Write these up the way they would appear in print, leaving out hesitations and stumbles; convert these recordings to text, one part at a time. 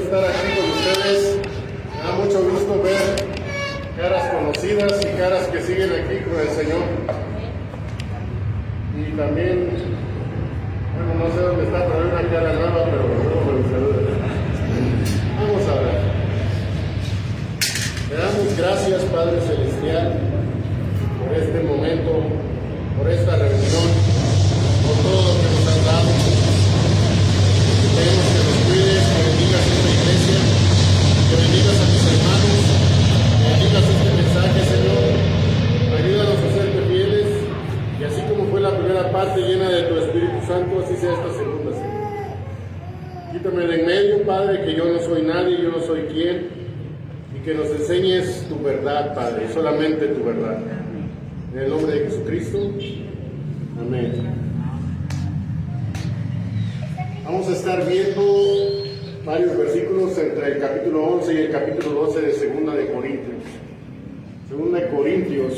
estar aquí con ustedes. Me da mucho gusto ver caras conocidas y caras que siguen aquí con el Señor. Y también, bueno, no sé dónde está, pero hay una cara nueva, pero no me saluda. Vamos a ver. Le damos gracias, Padre Celestial, por este momento, por esta reunión, por todo lo que nos has dado. Pedimos que nos cuides, que bendigas esta iglesia, que bendigas a tus hermanos, que bendigas este mensaje, Señor. Ayúdanos a serte fieles, y así como fue la primera parte llena de tu Espíritu Santo, así sea esta segunda, Señor. Quítame de en medio, Padre, que yo no soy nadie, yo no soy quien, y que nos enseñes tu verdad, Padre, solamente tu verdad. En el nombre de Jesucristo, amén. Vamos a estar viendo varios versículos entre el capítulo 11 y el capítulo 12 de Segunda de Corintios. Segunda de Corintios.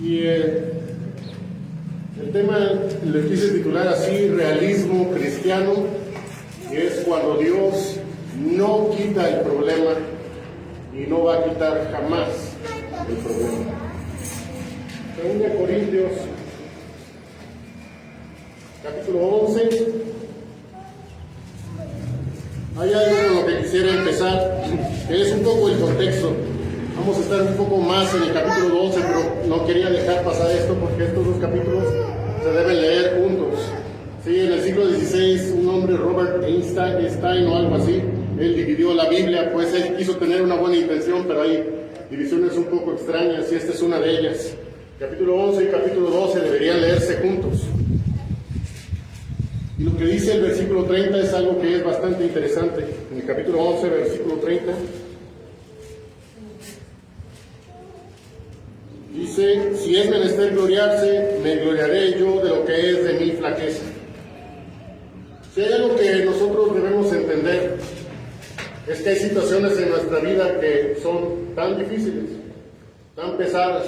Y el tema le quise titular así: realismo cristiano, que es cuando Dios no quita el problema y no va a quitar jamás el problema. Segunda de Corintios, capítulo 11. Hay algo con lo que quisiera empezar, que es un poco el contexto. Vamos a estar un poco más en el capítulo 12, pero no quería dejar pasar esto porque estos dos capítulos se deben leer juntos. Sí, en el siglo XVI, un hombre, Robert Einstein o algo así, él dividió la Biblia, pues él quiso tener una buena intención, pero hay divisiones un poco extrañas y esta es una de ellas. Capítulo 11 y capítulo 12 deberían leerse juntos. Y lo que dice el versículo 30 es algo que es bastante interesante. En el capítulo 11, versículo 30, dice: si es menester gloriarse, me gloriaré yo de lo que es de mi flaqueza. Si hay algo que nosotros debemos entender, es que hay situaciones en nuestra vida que son tan difíciles, tan pesadas,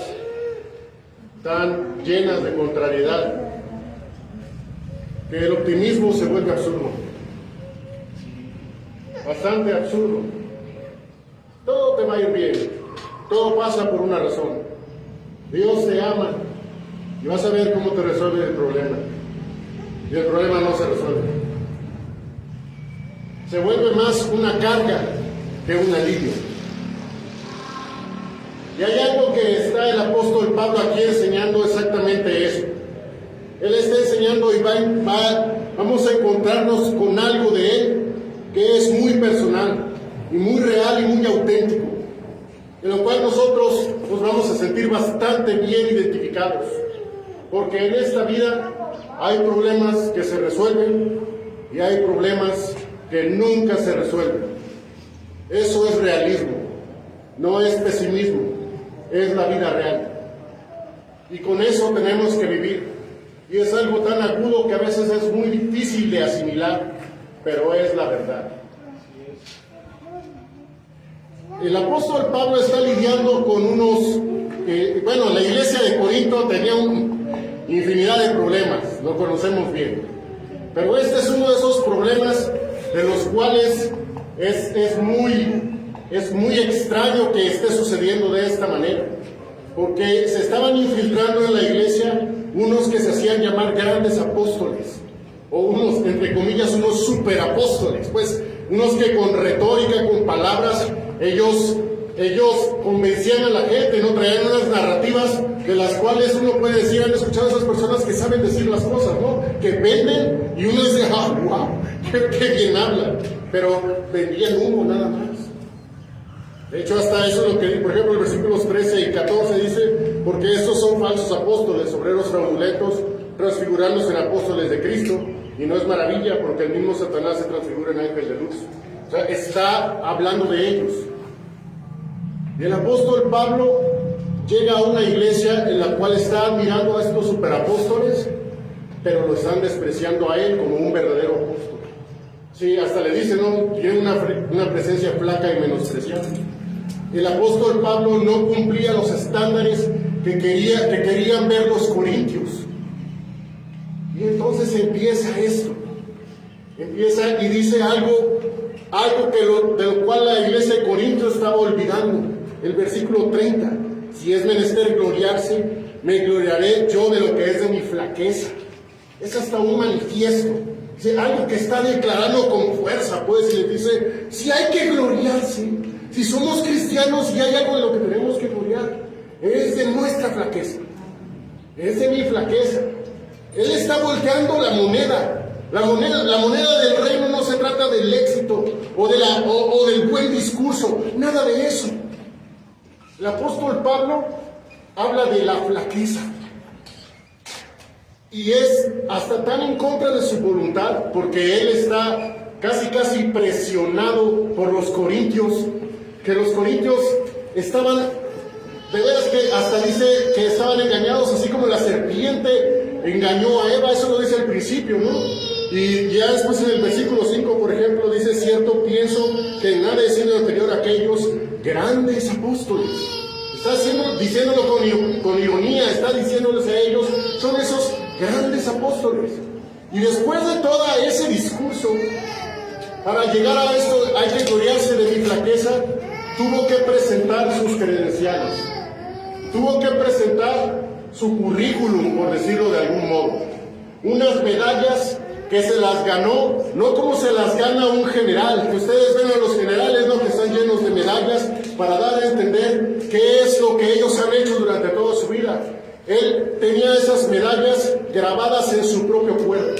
tan llenas de contrariedad, que el optimismo se vuelve absurdo, bastante absurdo. Todo te va a ir bien, todo pasa por una razón. Dios te ama y vas a ver cómo te resuelve el problema. Y el problema no se resuelve. Se vuelve más una carga que un alivio. Y hay algo que está el apóstol Pablo aquí enseñando exactamente eso. Él está enseñando y vamos a encontrarnos con algo de él que es muy personal y muy real y muy auténtico, en lo cual nosotros nos vamos a sentir bastante bien identificados, porque en esta vida hay problemas que se resuelven y hay problemas que nunca se resuelven. Eso es realismo, no es pesimismo, es la vida real. Y con eso tenemos que vivir. Y es algo tan agudo que a veces es muy difícil de asimilar, pero es la verdad. El apóstol Pablo está lidiando con unos... la iglesia de Corinto tenía infinidad de problemas, lo conocemos bien. Pero este es uno de esos problemas de los cuales es muy extraño que esté sucediendo de esta manera. Porque se estaban infiltrando en la iglesia unos que se hacían llamar grandes apóstoles, o unos, entre comillas, unos superapóstoles, pues unos que con retórica, con palabras, ellos convencían a la gente, no traían unas narrativas de las cuales uno puede decir: han escuchado a esas personas que saben decir las cosas, ¿no? Que venden y uno dice: ¡ah, wow! ¡Qué bien hablan! Pero vendían humo nada más. De hecho, hasta eso es lo que, por ejemplo, el versículos 13 y 14 dice: porque estos son falsos apóstoles, obreros fraudulentos, transfigurándose en apóstoles de Cristo. Y no es maravilla, porque el mismo Satanás se transfigura en ángel de luz. O sea, está hablando de ellos. Y el apóstol Pablo llega a una iglesia en la cual está admirando a estos superapóstoles, pero lo están despreciando a él como un verdadero apóstol. Sí, hasta le dicen, ¿no? Tiene una presencia flaca y menospreciada. El apóstol Pablo no cumplía los estándares que querían ver los corintios. Y entonces empieza esto. Empieza y dice algo algo de lo cual la iglesia de Corinto estaba olvidando. El versículo 30, si es menester gloriarse, me gloriaré yo de lo que es de mi flaqueza. Es hasta un manifiesto, dice, algo que está declarando con fuerza, pues, y le dice, si hay que gloriarse, si somos cristianos y hay algo de lo que tenemos que gloriar, es de nuestra flaqueza, es de mi flaqueza. Él está volteando la moneda. La moneda del reino no se trata del éxito o del buen discurso, nada de eso. El apóstol Pablo habla de la flaqueza y es hasta tan en contra de su voluntad, porque él está casi presionado por los corintios, que los corintios estaban, de veras que hasta dice que estaban engañados, así como la serpiente engañó a Eva. Eso lo dice al principio, ¿no? Y ya después en el versículo 5, por ejemplo, dice, cierto, pienso que nada es siendo anterior a aquellos grandes apóstoles. Está diciéndolo con ironía, está diciéndoles a ellos, son esos grandes apóstoles. Y después de todo ese discurso, para llegar a esto hay que gloriarse de mi flaqueza, tuvo que presentar sus credenciales, tuvo que presentar su currículum, por decirlo de algún modo, unas medallas que se las ganó, no como se las gana un general, que ustedes ven a los generales, ¿no?, que están llenos de medallas para dar a entender qué es lo que ellos han hecho durante toda su vida. Él tenía esas medallas grabadas en su propio cuerpo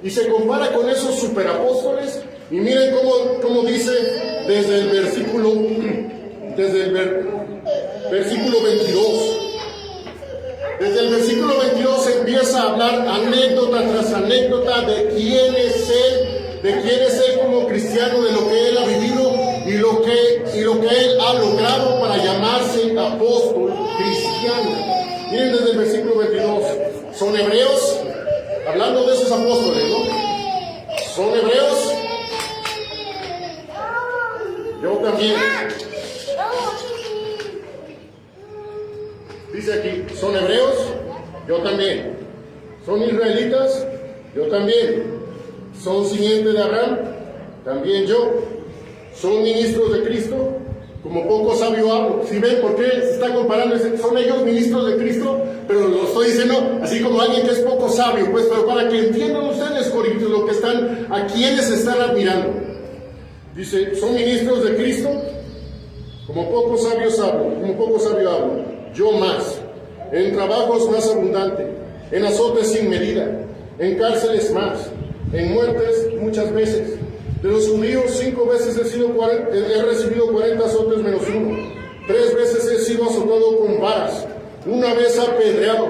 y se compara con esos superapóstoles. Y miren cómo dice desde el versículo 22. Desde el versículo 22 empieza a hablar anécdota tras anécdota de quién es él como cristiano, de lo que él ha vivido y lo que él ha logrado para llamarse apóstol cristiano. Miren desde el versículo 22, son hebreos, hablando de esos apóstoles, ¿no? Son hebreos, yo también. Dice aquí, son hebreos, yo también. Son israelitas, yo también. Son simiente de Abraham, también yo. Son ministros de Cristo, como poco sabio hablo. ¿Sí ven por qué se está comparando? Son ellos ministros de Cristo, pero lo estoy diciendo así como alguien que es poco sabio, pues, pero para que entiendan ustedes, corintios, lo que están, a quienes están admirando. Dice, son ministros de Cristo, como poco sabio hablo. Yo más, en trabajos más abundante, en azotes sin medida, en cárceles más, en muertes muchas veces. De los judíos 5 veces he recibido 40 azotes menos 1. 3 veces he sido azotado con varas, 1 vez apedreado,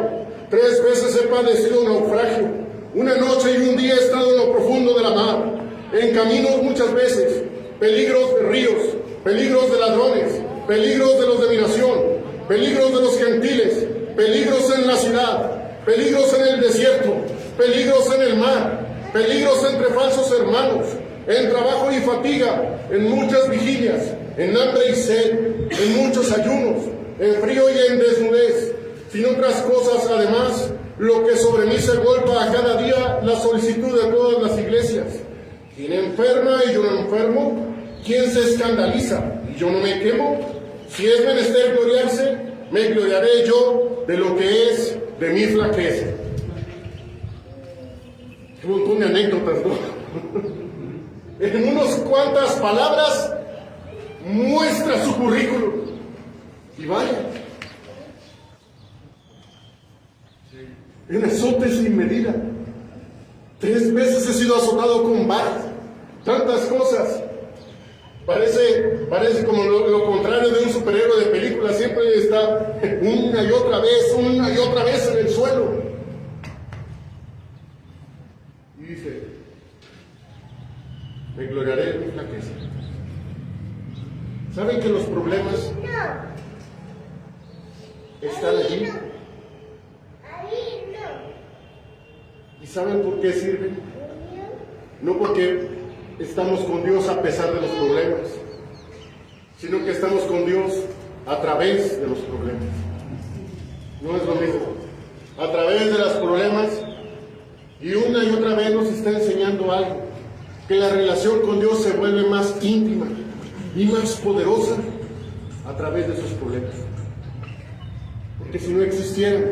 3 veces he padecido naufragio, 1 noche y 1 día he estado en lo profundo de la mar, en caminos muchas veces, peligros de ríos, peligros de ladrones, peligros de los de mi nación, peligros de los gentiles, peligros en la ciudad, peligros en el desierto, peligros en el mar, peligros entre falsos hermanos, en trabajo y fatiga, en muchas vigilias, en hambre y sed, en muchos ayunos, en frío y en desnudez, sin otras cosas además, lo que sobre mí se golpa a cada día la solicitud de todas las iglesias. ¿Quién enferma y yo no enfermo? ¿Quién se escandaliza y yo no me quemo? Si es menester gloriarse, me gloriaré yo de lo que es de mi flaqueza. Un montón de anécdotas, ¿no? En unas cuantas palabras muestra su currículum. Y vaya, en azotes sin medida, 3 veces he sido azotado con varas, tantas cosas. Parece como lo contrario de un superhéroe de película, siempre está una y otra vez en el suelo. Y dice, me gloriaré en mi flaqueza. ¿Saben que los problemas están allí? ¿Y saben por qué sirven? No porque estamos con Dios a pesar de los problemas, sino que estamos con Dios a través de los problemas. No es lo mismo. A través de los problemas, y una y otra vez nos está enseñando algo. que la relación con Dios se vuelve más íntima y más poderosa a través de sus problemas. Porque si no existieran,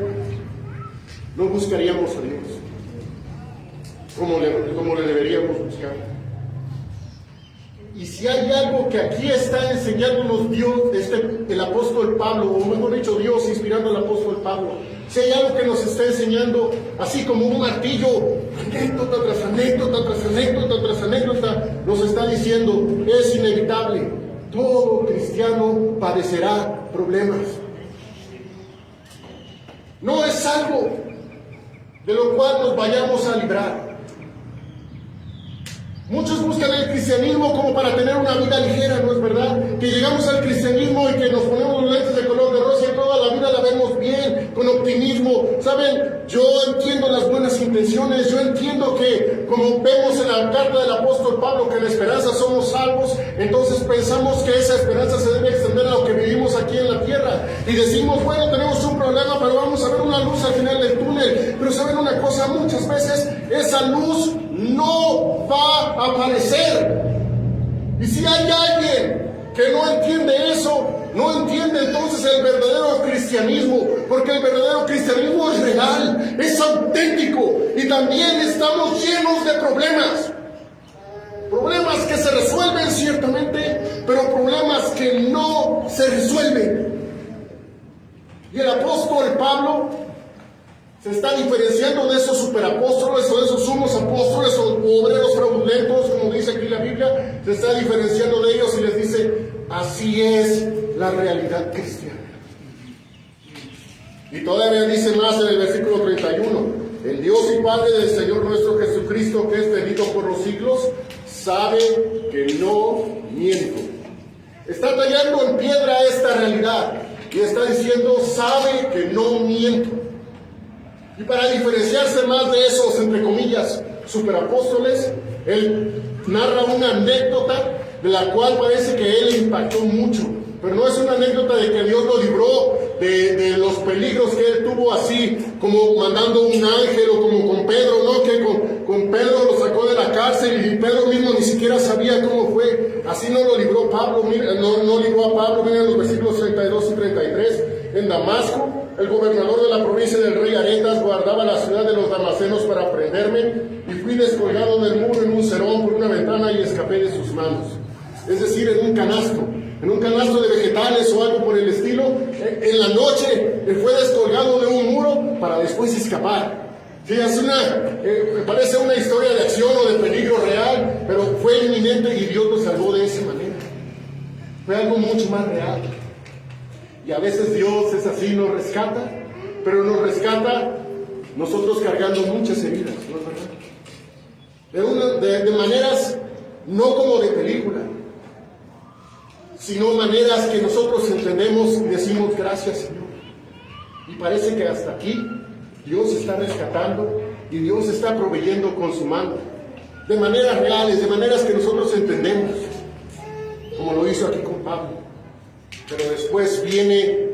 no buscaríamos a Dios como le deberíamos buscar. Y si hay algo que aquí está enseñándonos Dios, el apóstol Pablo, o mejor dicho, Dios inspirando al apóstol Pablo, si hay algo que nos está enseñando, así como un martillo, anécdota tras anécdota, tras anécdota, tras anécdota, nos está diciendo, es inevitable, todo cristiano padecerá problemas. No es algo de lo cual nos vayamos a librar. Muchos buscan el cristianismo como para tener una vida ligera, ¿no es verdad? Que llegamos al cristianismo y que nos ponemos los lentes de color de rosa y toda la vida la vemos bien, con optimismo. ¿Saben? Yo entiendo las buenas intenciones, yo entiendo que, como vemos en la carta del apóstol Pablo, que en la esperanza somos salvos, entonces pensamos que esa esperanza se debe extender a lo que vivimos aquí en la tierra. Y decimos, bueno, tenemos un problema, pero vamos a ver una luz al final del túnel. Pero ¿saben una cosa? Muchas veces esa luz no va a aparecer. Y si hay alguien que no entiende eso, no entiende entonces el verdadero cristianismo, porque el verdadero cristianismo es real, es auténtico, y también estamos llenos de problemas. Problemas que se resuelven ciertamente, pero problemas que no se resuelven. Y el apóstol Pablo se está diferenciando de esos superapóstoles o de esos sumos apóstoles o obreros fraudulentos, como dice aquí la Biblia. Se está diferenciando de ellos y les dice, así es la realidad cristiana. Y todavía dice más en el versículo 31, el Dios y Padre del Señor nuestro Jesucristo, que es bendito por los siglos, sabe que no miento. Está tallando en piedra esta realidad y está diciendo, sabe que no miento. Y para diferenciarse más de esos, entre comillas, superapóstoles, él narra una anécdota de la cual parece que él le impactó mucho. Pero no es una anécdota de que Dios lo libró de los peligros que él tuvo, así como mandando un ángel, o como con Pedro, ¿no? Que con Pedro lo sacó de la cárcel y Pedro mismo ni siquiera sabía cómo fue. Así no lo libró Pablo, no libró a Pablo. Miren los versículos 32 y 33. En Damasco, el gobernador de la provincia del rey Aretas guardaba la ciudad de los damasenos para prenderme, y fui descolgado del muro en un cerón por una ventana y escapé de sus manos. Es decir, en un canasto de vegetales o algo por el estilo. En la noche él fue descolgado de un muro para después escapar. Sí, parece una historia de acción o de peligro real, pero fue inminente y Dios lo salvó de esa manera. Fue algo mucho más real. Y a veces Dios es así, nos rescata, pero nos rescata nosotros cargando muchas heridas, ¿no es verdad? De maneras no como de película, sino maneras que nosotros entendemos y decimos gracias, Señor. Y parece que hasta aquí Dios está rescatando y Dios está proveyendo con su mano, de maneras reales, de maneras que nosotros entendemos, como lo hizo aquí con Pablo. Pero después viene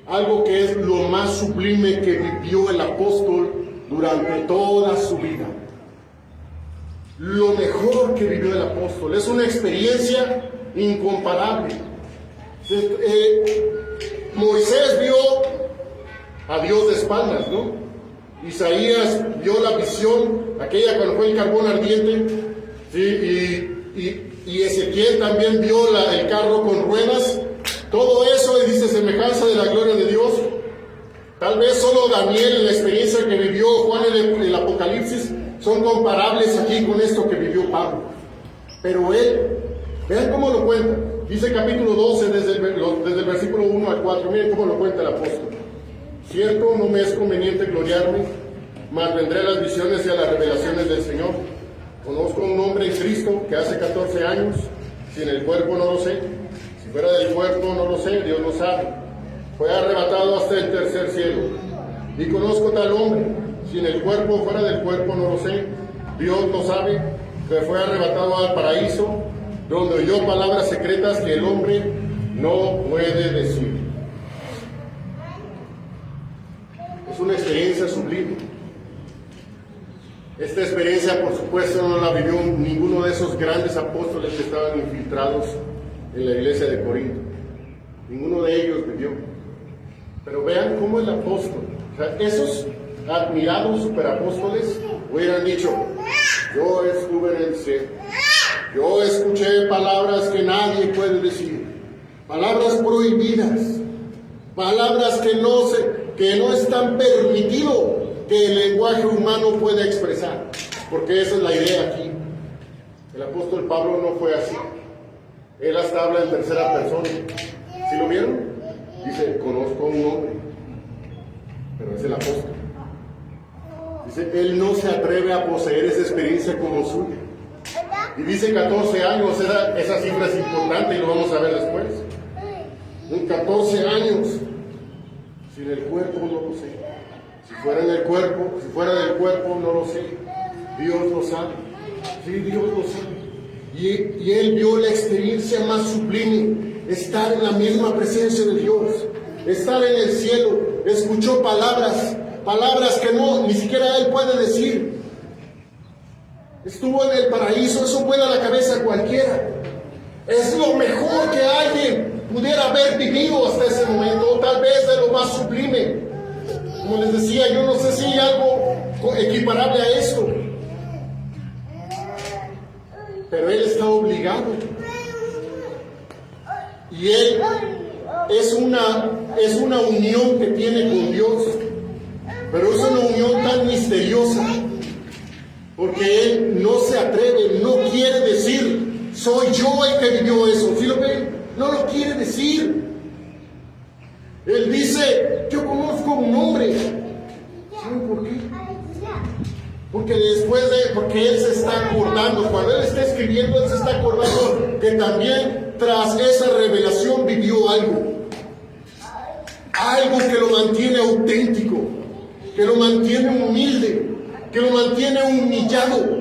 algo que es lo más sublime que vivió el apóstol durante toda su vida. Lo mejor que vivió el apóstol. Es una experiencia incomparable. Moisés vio a Dios de espaldas, ¿no? Isaías vio la visión, aquella cuando fue el carbón ardiente, ¿sí? Y Ezequiel también vio el carro con ruedas. Todo eso dice semejanza de la gloria de Dios. Tal vez solo Daniel, en la experiencia que vivió Juan en el Apocalipsis, son comparables aquí con esto que vivió Pablo. Pero él, vean cómo lo cuenta. Dice capítulo 12, desde el versículo 1 al 4. Miren cómo lo cuenta el apóstol. Cierto, no me es conveniente gloriarme, mas vendré a las visiones y a las revelaciones del Señor. Conozco a un hombre en Cristo que hace 14 años, si en el cuerpo no lo sé, si fuera del cuerpo no lo sé, Dios lo sabe. Fue arrebatado hasta el tercer cielo. Y conozco tal hombre, si en el cuerpo o fuera del cuerpo no lo sé, Dios lo sabe, que fue arrebatado al paraíso, donde oyó palabras secretas que el hombre no puede decir. Es una experiencia sublime. Esta Esta experiencia, por supuesto, no la vivió ninguno de esos grandes apóstoles que estaban infiltrados en la iglesia de Corinto. Ninguno de ellos vivió. Pero vean cómo el apóstol, o sea, esos admirados superapóstoles hubieran dicho: yo estuve en el cielo, yo escuché palabras que nadie puede decir, palabras prohibidas, palabras que no están permitido que el lenguaje humano pueda expresar, porque esa es la idea aquí. El apóstol Pablo no fue así. Él hasta habla en tercera persona. ¿Sí lo vieron? Dice: conozco a un hombre, pero es el apóstol. Dice: él no se atreve a poseer esa experiencia como suya. Y dice 14 años, esa cifra es importante y lo vamos a ver después. En 14 años, sin el cuerpo no lo sé. Si fuera en el cuerpo, si fuera del cuerpo, no lo sé. Dios lo sabe. Sí, Dios lo sabe. Y él vio la experiencia más sublime: estar en la misma presencia de Dios, estar en el cielo. Escuchó palabras que ni siquiera él puede decir. Estuvo en el paraíso. Eso vuela a la cabeza a cualquiera. Es lo mejor que alguien pudiera haber vivido hasta ese momento, o tal vez de lo más sublime. Como les decía, yo no sé si hay algo equiparable a esto, pero él está obligado. Y él es una unión que tiene con Dios, pero es una unión tan misteriosa, porque él no se atreve, no quiere decir: soy yo el que vivió eso. ¿Sí lo ven? No lo quiere decir. Él dice: yo conozco a un hombre. ¿Saben por qué? Porque él se está acordando, cuando él está escribiendo, él se está acordando que también tras esa revelación vivió algo que lo mantiene auténtico, que lo mantiene humilde, que lo mantiene humillado.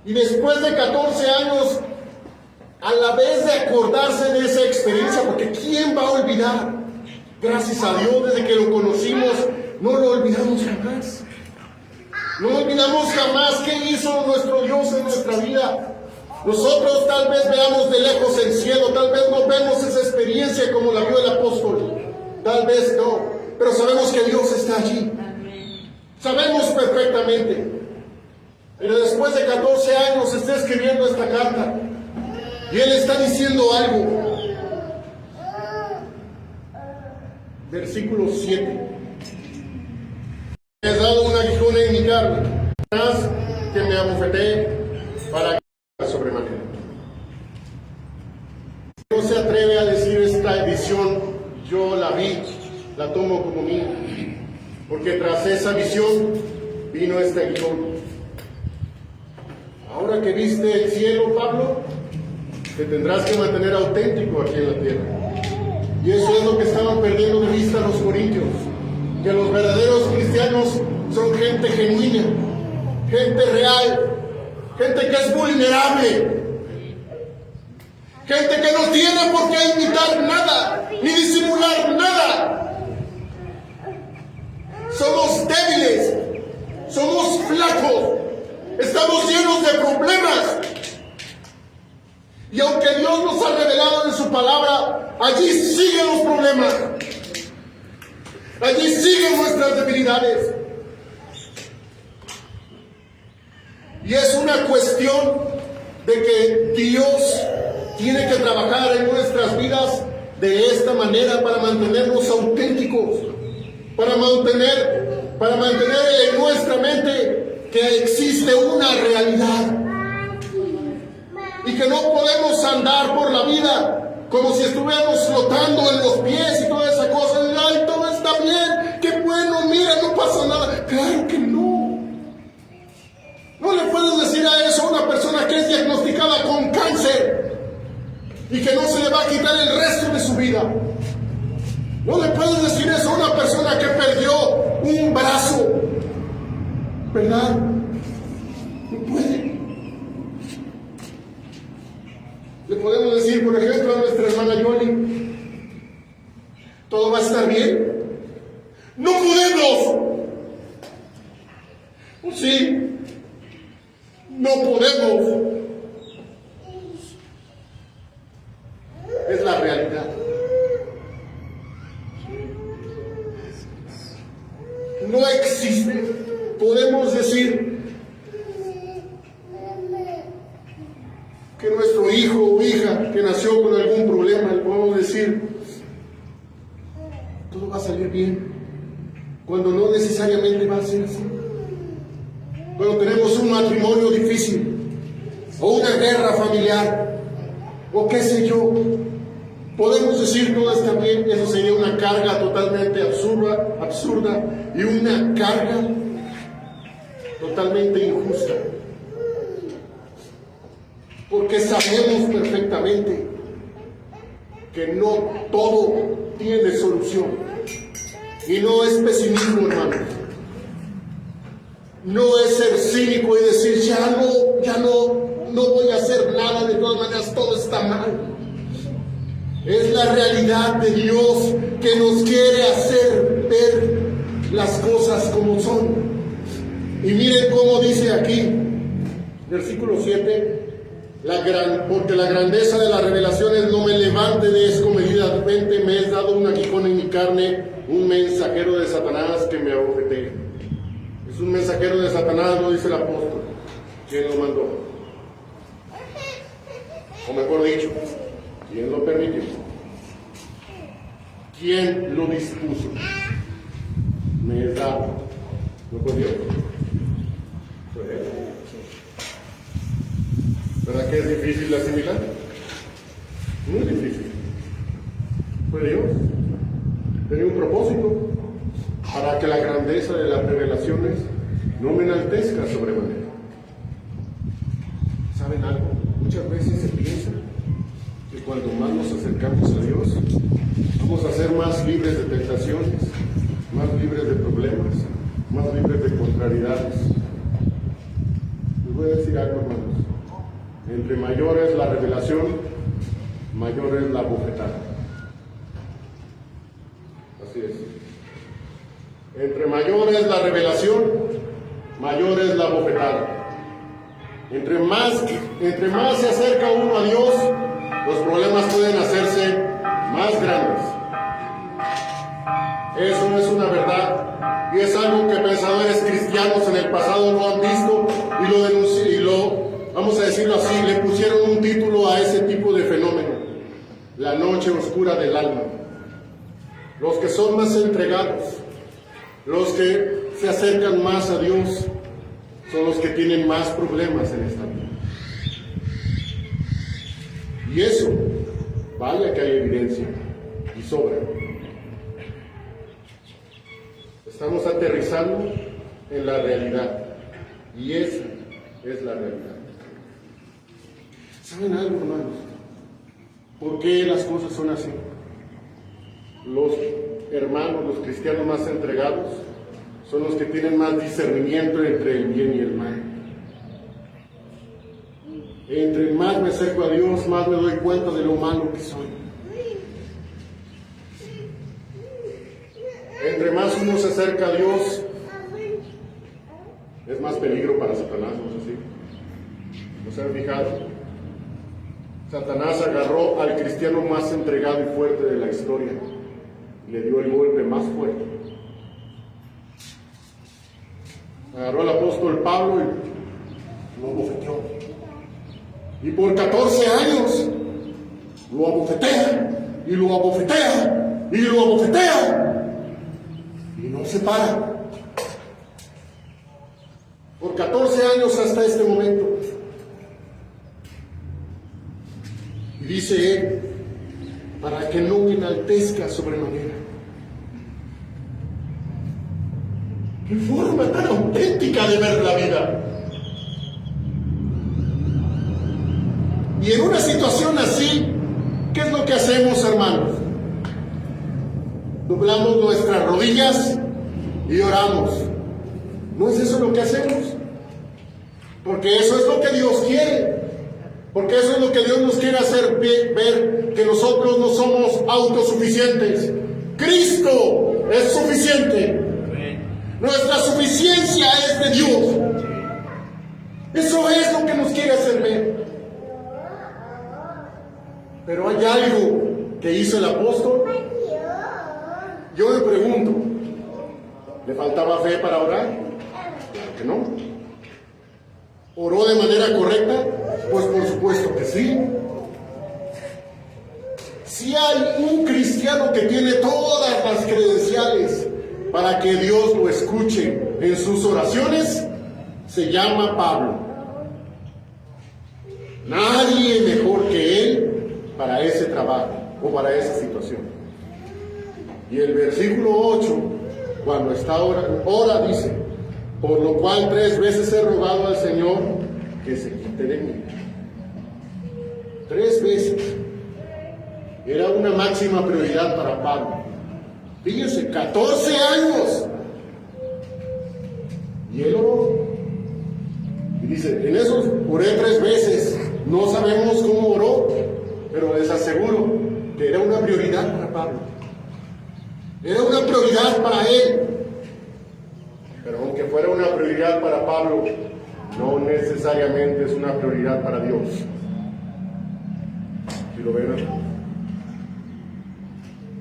Y después de 14 años, a la vez de acordarse de esa experiencia, porque ¿quién va a olvidar? Gracias a Dios, desde que lo conocimos, no lo olvidamos jamás. No olvidamos jamás qué hizo nuestro Dios en nuestra vida. Nosotros tal vez veamos de lejos el cielo, tal vez no vemos esa experiencia como la vio el apóstol, tal vez no, pero sabemos que Dios está allí. Sabemos perfectamente. Pero después de 14 años está escribiendo esta carta y él está diciendo algo. Versículo 7. Me has dado un aguijón en mi carne, que me abofeté para que sobremanera. No se atreve a decir esta visión: yo la vi, la tomo como mía, porque tras esa visión vino este aguijón. Ahora que viste el cielo, Pablo, te tendrás que mantener auténtico aquí en la tierra. Y eso es lo que estaban perdiendo de vista los corintios, que los verdaderos cristianos son gente genuina, gente real, gente que es vulnerable, gente que no tiene por qué imitar nada, ni disimular nada. Somos débiles, somos flacos, estamos llenos de problemas. Y aunque Dios nos ha revelado en su palabra, allí siguen los problemas. Allí siguen nuestras debilidades. Y es una cuestión de que Dios tiene que trabajar en nuestras vidas de esta manera para mantenernos auténticos, para mantener en nuestra mente que existe una realidad y que no podemos andar por la vida como si estuviéramos flotando en los pies y toda esa cosa. ¡Ay, todo está bien! ¡Qué bueno! ¡Mira, no pasa nada! ¡Claro que no! No le puedes decir a eso a una persona que es diagnosticada con cáncer y que no se le va a quitar el resto de su vida. No le puedes decir eso a una persona que perdió un brazo, ¿verdad? No puede. Le podemos decir, por ejemplo, a nuestra hermana Yoli: ¿todo va a estar bien? ¡No podemos! Pues sí, no podemos. Es la realidad. No existe. Podemos decir que nuestro hijo o hija que nació con algún problema, le podemos decir, todo va a salir bien, cuando no necesariamente va a ser así. Cuando tenemos un matrimonio difícil, o una guerra familiar, o qué sé yo, podemos decir todo está bien. Eso sería una carga totalmente absurda y una carga totalmente injusta. Porque sabemos perfectamente que no todo tiene solución. Y no es pesimismo, hermanos. No es ser cínico y decir, ya no voy a hacer nada, de todas maneras todo está mal. Es la realidad de Dios que nos quiere hacer ver las cosas como son. Y miren cómo dice aquí, versículo 7, porque la grandeza de las revelaciones no me levante descomedidamente, me es dado un aguijón en mi carne, un mensajero de Satanás que me abofetee. Es un mensajero de Satanás, lo dice el apóstol. ¿Quién lo mandó? O mejor dicho, ¿quién lo permitió? ¿Quién lo dispuso? Me es dado. ¿No fue Dios? Fue Él. ¿Verdad que es difícil de asimilar? Muy difícil. Fue Dios. Tenía un propósito para que la grandeza de las revelaciones no me enaltezca sobremanera. ¿Saben algo? Muchas veces se piensa que cuando más nos acercamos a Dios, vamos a ser más libres de tentaciones, más libres de problemas, más libres de contrariedades. Les voy a decir algo, hermanos. Entre mayor es la revelación, mayor es la bofetada. Así es. Entre mayor es la revelación, mayor es la bofetada. Entre más se acerca uno a Dios, los problemas pueden hacerse más grandes. Eso es una verdad y es algo que pensadores cristianos en el pasado lo han visto y lo vamos a decirlo así, le pusieron un título a ese tipo de fenómeno: la noche oscura del alma. Los que son más entregados, los que se acercan más a Dios, son los que tienen más problemas en esta vida. Y eso, vaya que hay evidencia y sobra. Estamos aterrizando en la realidad, y esa es la realidad. ¿Saben algo, hermanos? ¿Por qué las cosas son así? Los hermanos, los cristianos más entregados, son los que tienen más discernimiento entre el bien y el mal. Entre más me acerco a Dios, más me doy cuenta de lo malo que soy. Entre más uno se acerca a Dios, es más peligro para Satanás, ¿no es así? ¿No se han fijado? Satanás agarró al cristiano más entregado y fuerte de la historia y le dio el golpe más fuerte. Agarró al apóstol Pablo y lo abofeteó. Y por 14 años lo abofetea y lo abofetea y lo abofetea y no se para. Por 14 años hasta este momento. Y dice él, para que no me enaltezca sobremanera. ¡Qué forma tan auténtica de ver la vida! Y en una situación así, ¿qué es lo que hacemos, hermanos? Doblamos nuestras rodillas y oramos. ¿No es eso lo que hacemos? Porque eso es lo que Dios quiere. Porque eso es lo que Dios nos quiere hacer ver, que nosotros no somos autosuficientes. Cristo es suficiente. Nuestra suficiencia es de Dios. Eso es lo que nos quiere hacer ver. Pero hay algo que hizo el apóstol. Yo me pregunto, ¿le faltaba fe para orar? Claro que no. ¿Oró de manera correcta? Pues por supuesto que sí. Si hay un cristiano que tiene todas las credenciales para que Dios lo escuche en sus oraciones, se llama Pablo. Nadie mejor que él para ese trabajo o para esa situación. Y el versículo 8, cuando está ora dice: por lo cual 3 veces he rogado al Señor que se quite de mí. 3 veces. Era una máxima prioridad para Pablo. Fíjense, 14 años. Y él oró. Y dice, en eso oré 3 veces. No sabemos cómo oró, pero les aseguro que era una prioridad para Pablo. Era una prioridad para él. Pero aunque fuera una prioridad para Pablo, no necesariamente es una prioridad para Dios. ¿Sí lo ven?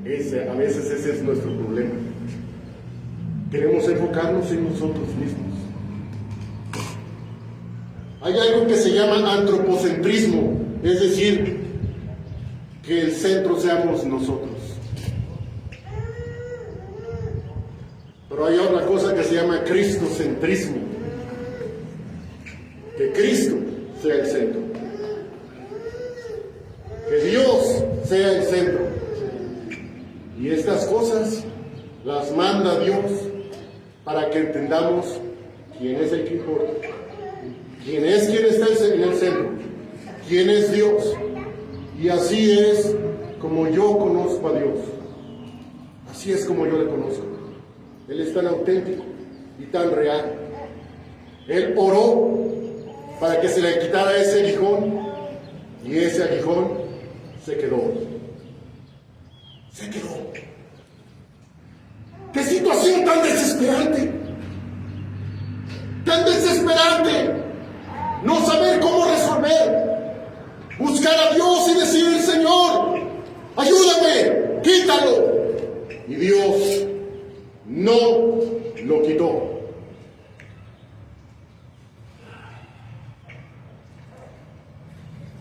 A veces ese es nuestro problema. Queremos enfocarnos en nosotros mismos. Hay algo que se llama antropocentrismo, es decir, que el centro seamos nosotros. Pero hay otra cosa que se llama cristocentrismo, que Cristo sea el centro, que Dios sea el centro. Y estas cosas las manda Dios para que entendamos quién es el que importa, quién está en el centro, quién es Dios. Y así es como yo conozco a Dios. Así es como yo le conozco. Él es tan auténtico y tan real. Él oró para que se le quitara ese aguijón, y ese aguijón se quedó. Se quedó. ¡Qué situación tan desesperante! ¡Tan desesperante! No saber cómo resolver. Buscar a Dios y decir, Señor, ayúdame, quítalo. Y Dios no lo quitó.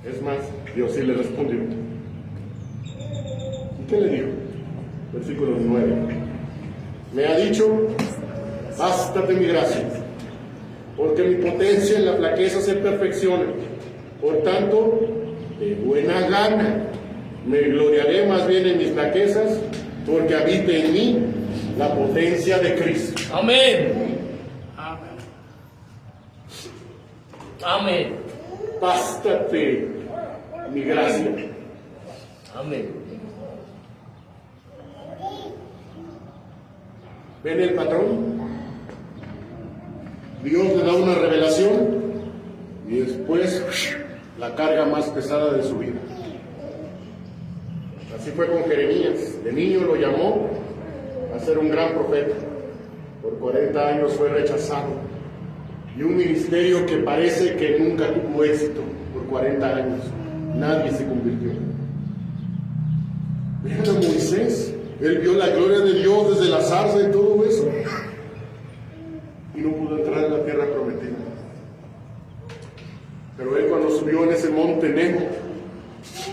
Es más, Dios sí le respondió. ¿Y qué le dijo? Versículo 9. Me ha dicho, bástate mi gracia, porque mi potencia en la flaqueza se perfecciona. Por tanto, de buena gana me gloriaré más bien en mis flaquezas, porque habite en mí la potencia de Cristo. Amén. Amén. Amén. Bástate mi gracia. Amén. ¿Ven el patrón? Dios le da una revelación y después la carga más pesada de su vida. Así fue con Jeremías. De niño lo llamó a ser un gran profeta. Por 40 años fue rechazado. Y un ministerio que parece que nunca tuvo éxito por 40 años. Nadie se convirtió. Vean a Moisés. Él vio la gloria de Dios desde la zarza y todo eso. Y no pudo entrar en la tierra prometida. Pero él, cuando subió en ese monte Nebo,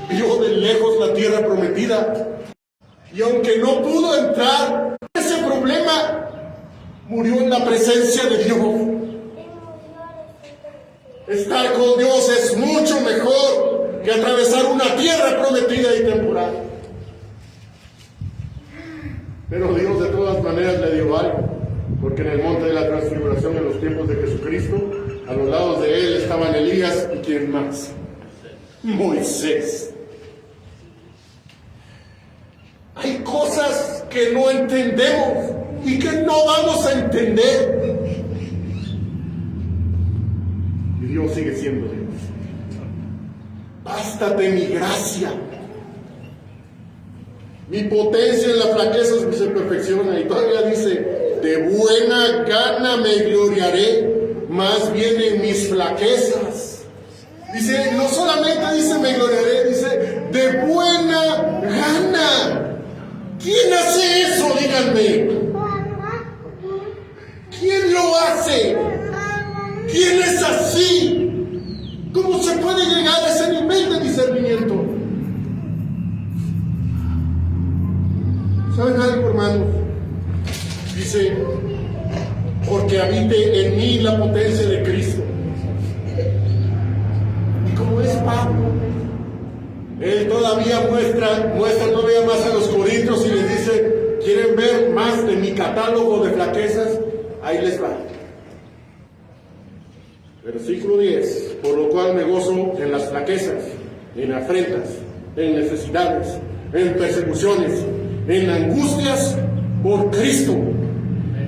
vio de lejos la tierra prometida. Y aunque no pudo entrar, ese problema murió en la presencia de Dios. Estar con Dios es mucho mejor que atravesar una tierra prometida y temporal. Pero Dios de todas maneras le dio algo, porque en el monte de la transfiguración, en los tiempos de Jesucristo, a los lados de él estaban Elías y ¿quién más? Moisés. Hay cosas que no entendemos y que no vamos a entender. Y Dios sigue siendo Dios. Bástate mi gracia. Mi potencia en la flaqueza se perfecciona. Y todavía dice, de buena gana me gloriaré más bien en mis flaquezas. Dice, no solamente dice me gloriaré, dice de buena gana. ¿Quién hace eso? Díganme. ¿Quién lo hace? ¿Quién es así? ¿Cómo se puede llegar a ese nivel de discernimiento? ¿Saben algo, hermanos? Dice, porque habite en mí la potencia de Cristo. Y como es Pablo, él todavía muestra todavía más a los corintios y les dice, ¿quieren ver más de mi catálogo de flaquezas? Ahí les va. Versículo 10, por lo cual me gozo en las flaquezas, en afrentas, en necesidades, en persecuciones, en angustias por Cristo.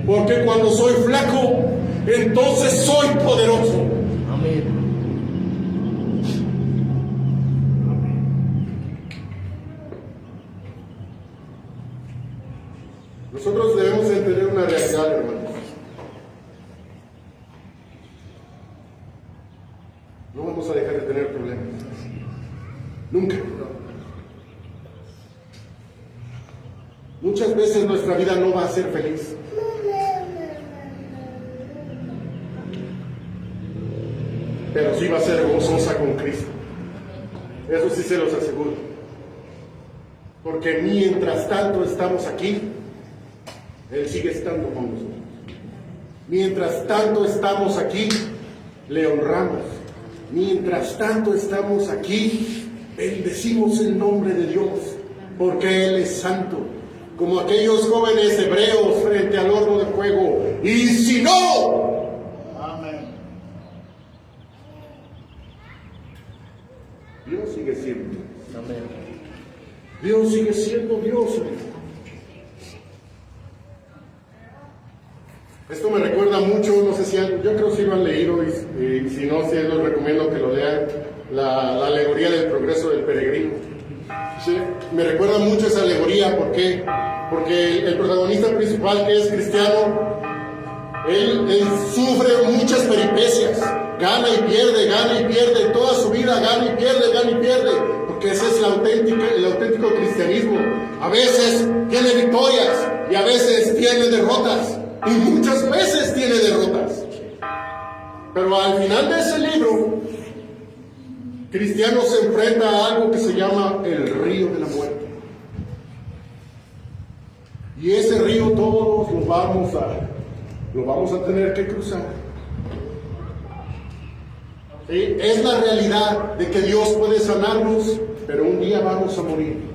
Porque cuando soy flaco, entonces soy poderoso. Amén. Nosotros debemos entender una realidad, hermanos. No vamos a dejar de tener problemas. Nunca. Muchas veces nuestra vida no va a ser feliz. Pero sí va a ser gozosa con Cristo. Eso sí se los aseguro. Porque mientras tanto estamos aquí, Él sigue estando con nosotros. Mientras tanto estamos aquí, le honramos. Mientras tanto estamos aquí, bendecimos el nombre de Dios, porque Él es santo. Como aquellos jóvenes hebreos frente al horno de fuego. Y si no, Amén. Dios sigue siendo. Amén. Dios sigue siendo Dios. Esto me recuerda mucho, no sé si yo creo que sí lo han leído, y si no, sí les recomiendo que lo lean, la alegoría del progreso del peregrino. Sí, me recuerda mucho esa alegoría, ¿por qué? Porque el protagonista principal, que es cristiano, él sufre muchas peripecias, gana y pierde, toda su vida gana y pierde, porque ese es el auténtico cristianismo. A veces tiene victorias y a veces tiene derrotas. Y muchas veces tiene derrotas. Pero al final de ese libro, Cristiano se enfrenta a algo que se llama el río de la muerte. Y ese río todos lo vamos a tener que cruzar. ¿Sí? Es la realidad de que Dios puede sanarnos, pero un día vamos a morir.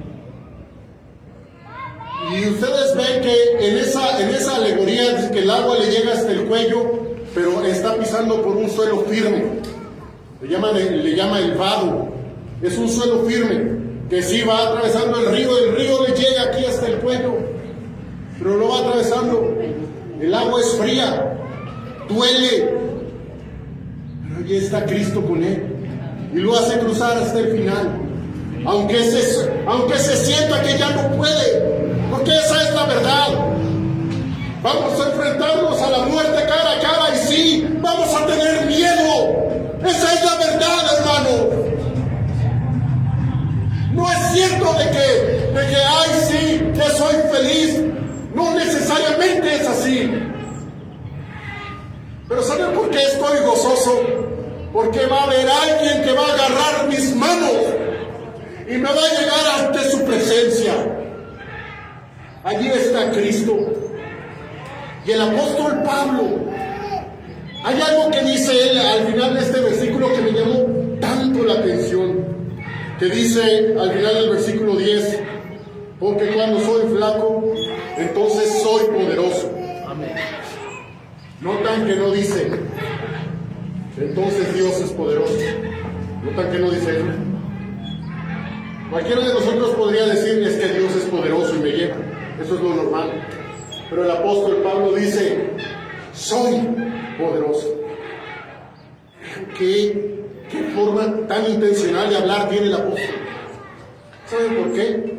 Y ustedes ven que en esa alegoría dice que el agua le llega hasta el cuello, pero está pisando por un suelo firme. Le llama el vado. Es un suelo firme, que sí va atravesando el río le llega aquí hasta el cuello, pero lo va atravesando. El agua es fría, duele, pero allí está Cristo con él, y lo hace cruzar hasta el final. Aunque se sienta que ya no puede, porque esa es la verdad. Vamos a enfrentarnos a la muerte cara a cara, y sí, vamos a tener miedo. Esa es la verdad, hermano. No es cierto de que ay, sí, que soy feliz. No necesariamente es así. Pero ¿saben por qué estoy gozoso? Porque va a haber alguien que va a agarrar mis manos y me va a llegar ante su presencia. Allí está Cristo. Y el apóstol Pablo, hay algo que dice él al final de este versículo que me llamó tanto la atención, que dice al final del versículo 10, porque cuando soy flaco, entonces soy poderoso. Amén. Notan que no dice, entonces Dios es poderoso. Notan que no dice eso. Cualquiera de nosotros podría decir, es que Dios es poderoso y me lleva. Eso es lo normal. Pero el apóstol Pablo dice, soy poderoso. ¿Qué forma tan intencional de hablar tiene el apóstol? ¿Saben por qué?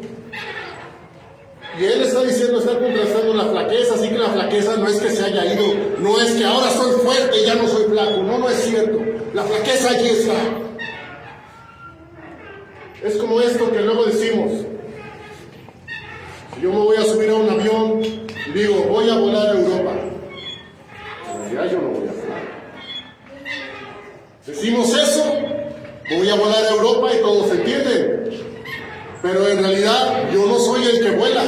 Y él está diciendo, está contrastando la flaqueza, así que la flaqueza no es que se haya ido, no es que ahora soy fuerte y ya no soy flaco, no, no es cierto. La flaqueza allí está. Es como esto que luego decimos. Si yo me voy a subir a un avión y digo, voy a volar a Europa, en realidad yo no voy a volar. Decimos eso, voy a volar a Europa y todos entienden. Pero en realidad yo no soy el que vuela.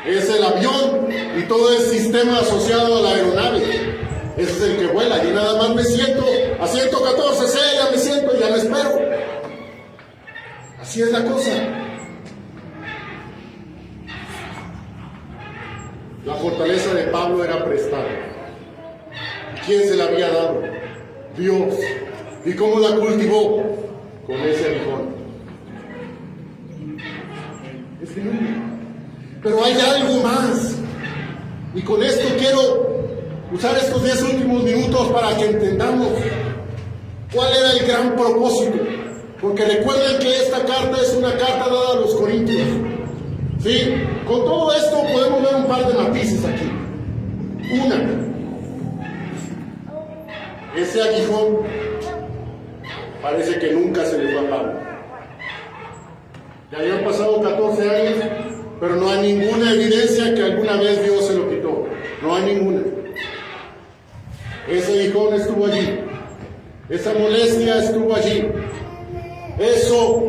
Es el avión y todo el sistema asociado a la aeronave. Ese es el que vuela. Yo nada más me siento, asiento 14C, ya me siento, ya me espero. Así es la cosa. La fortaleza de Pablo era prestada. ¿Quién se la había dado? Dios. ¿Y cómo la cultivó? Con ese aguijón. Es genuino. Pero hay algo más. Y con esto quiero usar estos 10 últimos minutos para que entendamos cuál era el gran propósito. Porque recuerden que esta carta es una carta dada a los Corintios. ¿Sí? Con todo esto podemos ver un par de matices aquí. Una, ese aguijón parece que nunca se le fue a Pablo. Ya habían pasado 14 años, pero no hay ninguna evidencia que alguna vez Dios se lo quitó. No hay ninguna. Ese aguijón estuvo allí. Esa molestia estuvo allí. Eso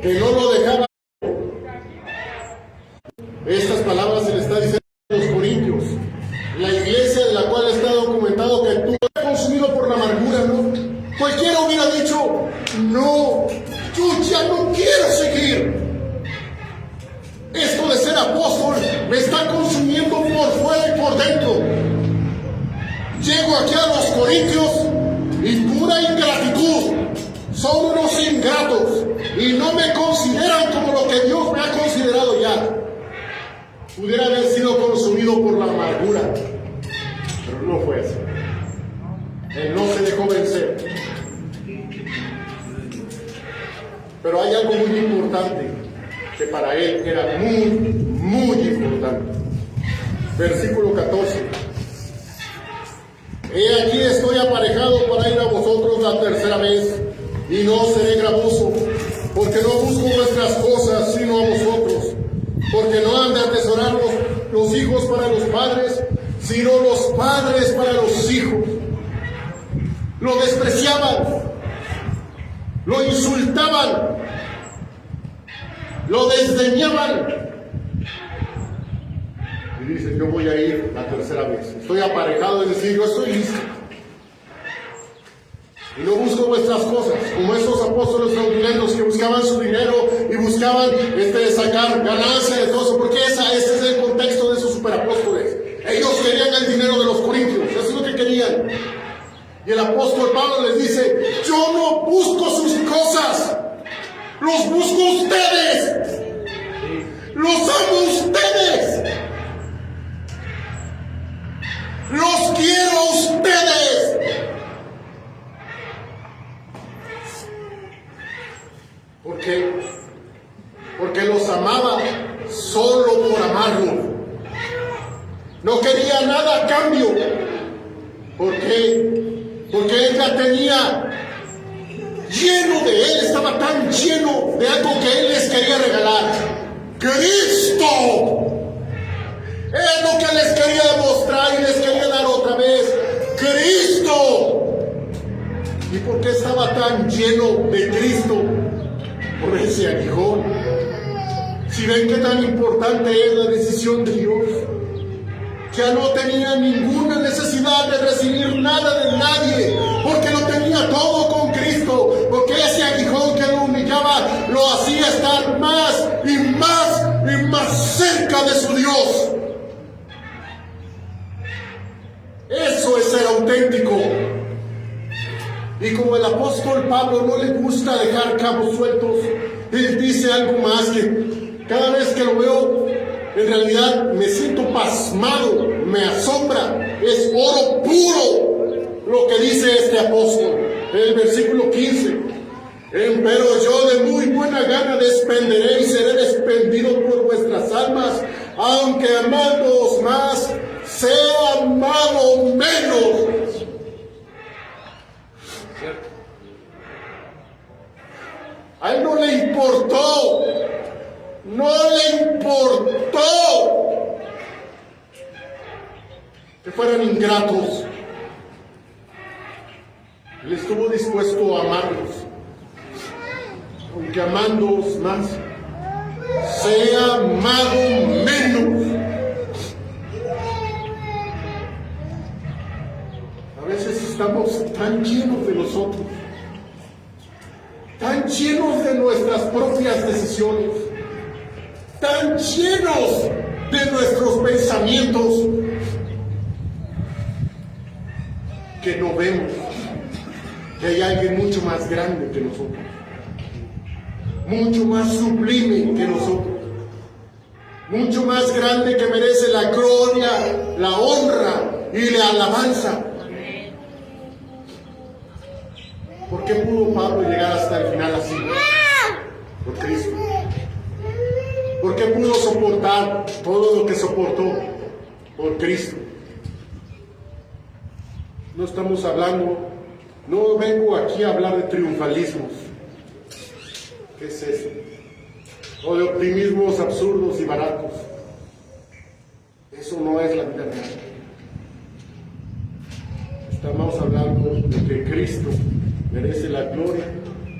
que no lo dejaba. Estas palabras se le está diciendo a los Corintios. La iglesia de la cual está documentado que tú eres consumido por la amargura, ¿no? Cualquiera hubiera dicho, no, yo ya no quiero seguir. Esto de ser apóstol me está consumiendo por fuera y por dentro. Llego aquí a los Corintios y pura ingratitud. Son unos ingratos y no me consideran como lo que Dios me ha considerado ya. Pudiera haber sido consumido por la amargura, pero no fue así. Él no se dejó vencer. Pero hay algo muy importante que para él era muy importante. Versículo 14. He aquí estoy aparejado para ir a vosotros la tercera vez, y no seré gravoso, porque no busco vuestras cosas, sino a vosotros. Porque no han de atesorar los hijos para los padres, sino los padres para los hijos. Lo despreciaban, lo insultaban, lo desdeñaban. Y dice, yo voy a ir la tercera vez. Estoy aparejado, es decir, yo estoy listo. Y no busco vuestras cosas, como esos apóstoles fraudulentos que buscaban su dinero y buscaban sacar ganancia de todo eso, porque ese es el contexto de esos superapóstoles. Ellos querían el dinero de los corintios, eso es lo que querían. Y el apóstol Pablo les dice, yo no busco sus cosas, los busco ustedes, los amo ustedes, los quiero ustedes. ¿Por qué? Porque los amaba solo por amarlo. No quería nada a cambio. ¿Por qué? Porque él ya tenía lleno de él, estaba tan lleno de algo que él les quería regalar. ¡Cristo! Es lo que les quería demostrar y les quería dar otra vez. ¡Cristo! ¿Y por qué estaba tan lleno de Cristo? Por ese aguijón. Si ven qué tan importante es la decisión de Dios, ya no tenía ninguna necesidad de recibir nada de nadie, porque lo tenía todo con Cristo, porque ese aguijón que lo humillaba lo hacía estar más y más y más cerca de su Dios. Eso es ser auténtico. Y como el apóstol Pablo no le gusta dejar cabos sueltos, él dice algo más que cada vez que lo veo, en realidad me siento pasmado, me asombra. Es oro puro lo que dice este apóstol. El versículo 15. Empero yo de muy buena gana despenderé y seré despendido por vuestras almas, aunque amándoos más, sea amado menos. Cierto. A él no le importó, que fueran ingratos. Él estuvo dispuesto a amarlos, aunque amándoos más, sea amado menos. A veces estamos tan llenos de nosotros, tan llenos de nuestras propias decisiones, tan llenos de nuestros pensamientos, que no vemos que hay alguien mucho más grande que nosotros, mucho más sublime que nosotros, mucho más grande, que merece la gloria, la honra y la alabanza. ¿Por qué pudo Pablo llegar hasta el final así? Por Cristo. ¿Por qué pudo soportar todo lo que soportó? Por Cristo. No estamos hablando, no vengo aquí a hablar de triunfalismos. ¿Qué es eso? O de optimismos absurdos y baratos. Eso no es la vida real. Estamos hablando de que Cristo merece la gloria,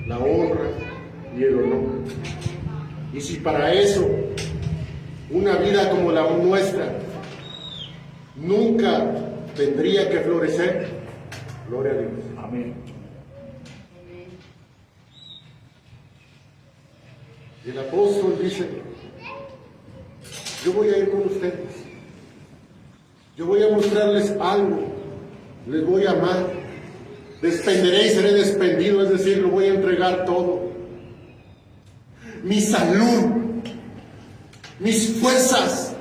la honra y el honor. Y si para eso una vida como la nuestra nunca tendría que florecer, gloria a Dios. Amén. Y el apóstol dice: yo voy a ir con ustedes, yo voy a mostrarles algo, les voy a amar, despenderé y seré despendido, es decir, lo voy a entregar todo. Mi salud, mis fuerzas,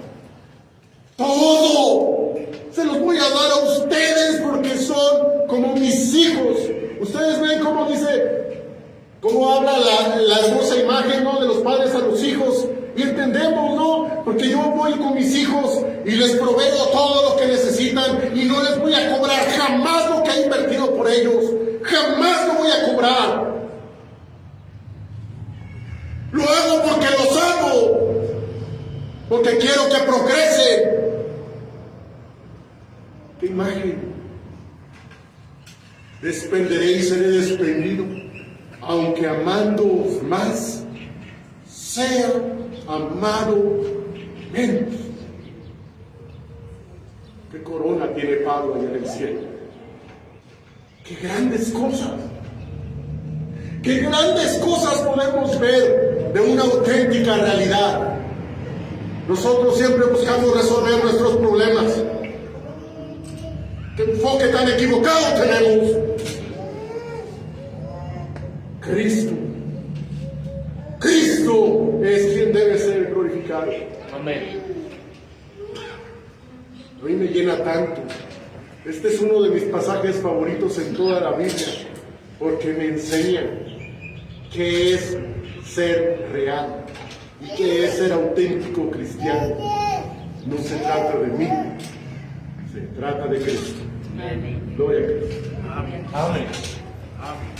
todo se los voy a dar a ustedes, porque son como mis hijos. Ustedes ven cómo dice, cómo habla la hermosa imagen, ¿no?, de los padres a los hijos, y entendemos, ¿no? Porque yo voy con mis hijos y les proveo todo lo que necesitan, y no les voy a cobrar jamás lo que he invertido por ellos, jamás lo voy a cobrar. Lo hago porque los amo, porque quiero que progresen. ¿Qué imagen? Despenderé y seré despendido, aunque amándoos más, sea amado menos. ¿Qué corona tiene Pablo allá en el cielo? ¡Qué grandes cosas! ¡Qué grandes cosas podemos ver de una auténtica realidad! Nosotros siempre buscamos resolver nuestros problemas. ¡Qué enfoque tan equivocado tenemos! Cristo es quien debe ser glorificado. Amén. A mí me llena tanto. Este es uno de mis pasajes favoritos en toda la Biblia, porque me enseña qué es ser real y qué es ser auténtico cristiano. No se trata de mí, se trata de Cristo. Amén. Gloria a Cristo. Amén. Amén. Amén.